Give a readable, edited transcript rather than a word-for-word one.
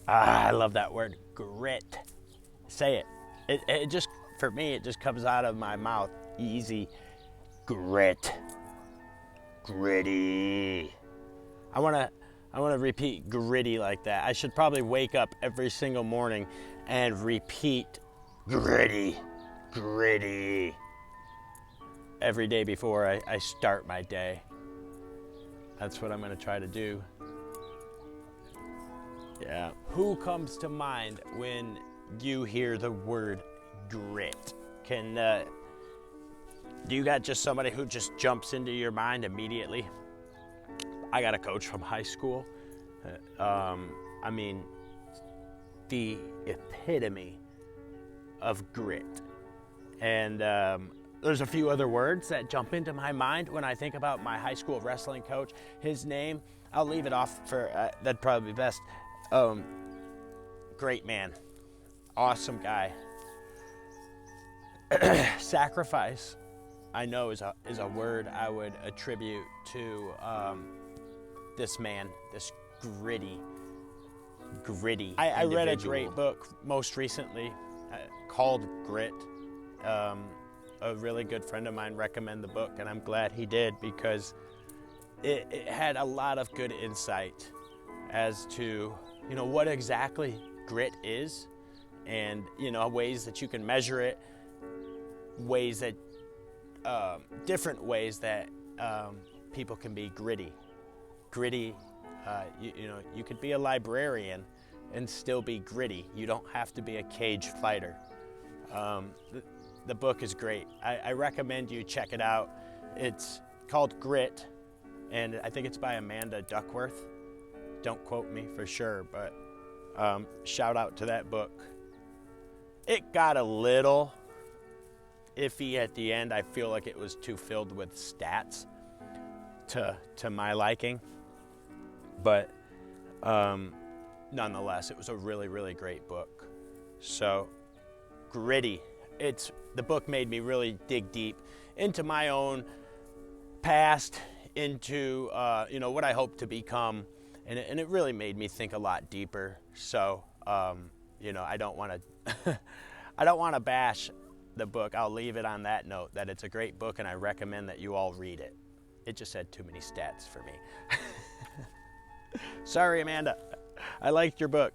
Ah, I love that word, grit. Say it. It just, for me, it just comes out of my mouth easy. Grit. Gritty. I want to I want to repeat gritty like that. I should probably wake up every single morning and repeat gritty. Gritty. Every day before I start my day. That's what I'm going to try to do. Yeah. Who comes to mind when you hear the word grit? Do you got just somebody who just jumps into your mind immediately? I got a coach from high school. I mean, the epitome of grit. And there's a few other words that jump into my mind when I think about my high school wrestling coach. His name, I'll leave it off for, that'd probably be best. Great man, awesome guy. Sacrifice, I know is a word I would attribute to this man, this gritty. I read a great book most recently called Grit. A really good friend of mine recommended the book, and I'm glad he did because it had a lot of good insight as to what exactly grit is, and ways that you can measure it, ways that different ways that people can be gritty. You could be a librarian and still be gritty. You don't have to be a cage fighter. The book is great. I recommend you check it out. It's called Grit, and I think it's by Amanda Duckworth. Don't quote me for sure, but shout out to that book. It got a little iffy at the end. I feel like it was too filled with stats to my liking, but nonetheless, it was a really, really great book. So, gritty. The book made me really dig deep into my own past, into what I hope to become, and it really made me think a lot deeper. So I don't want to I don't want to bash the book. I'll leave it on that note that it's a great book, and I recommend that you all read it. It just had too many stats for me. Sorry, Amanda. I liked your book.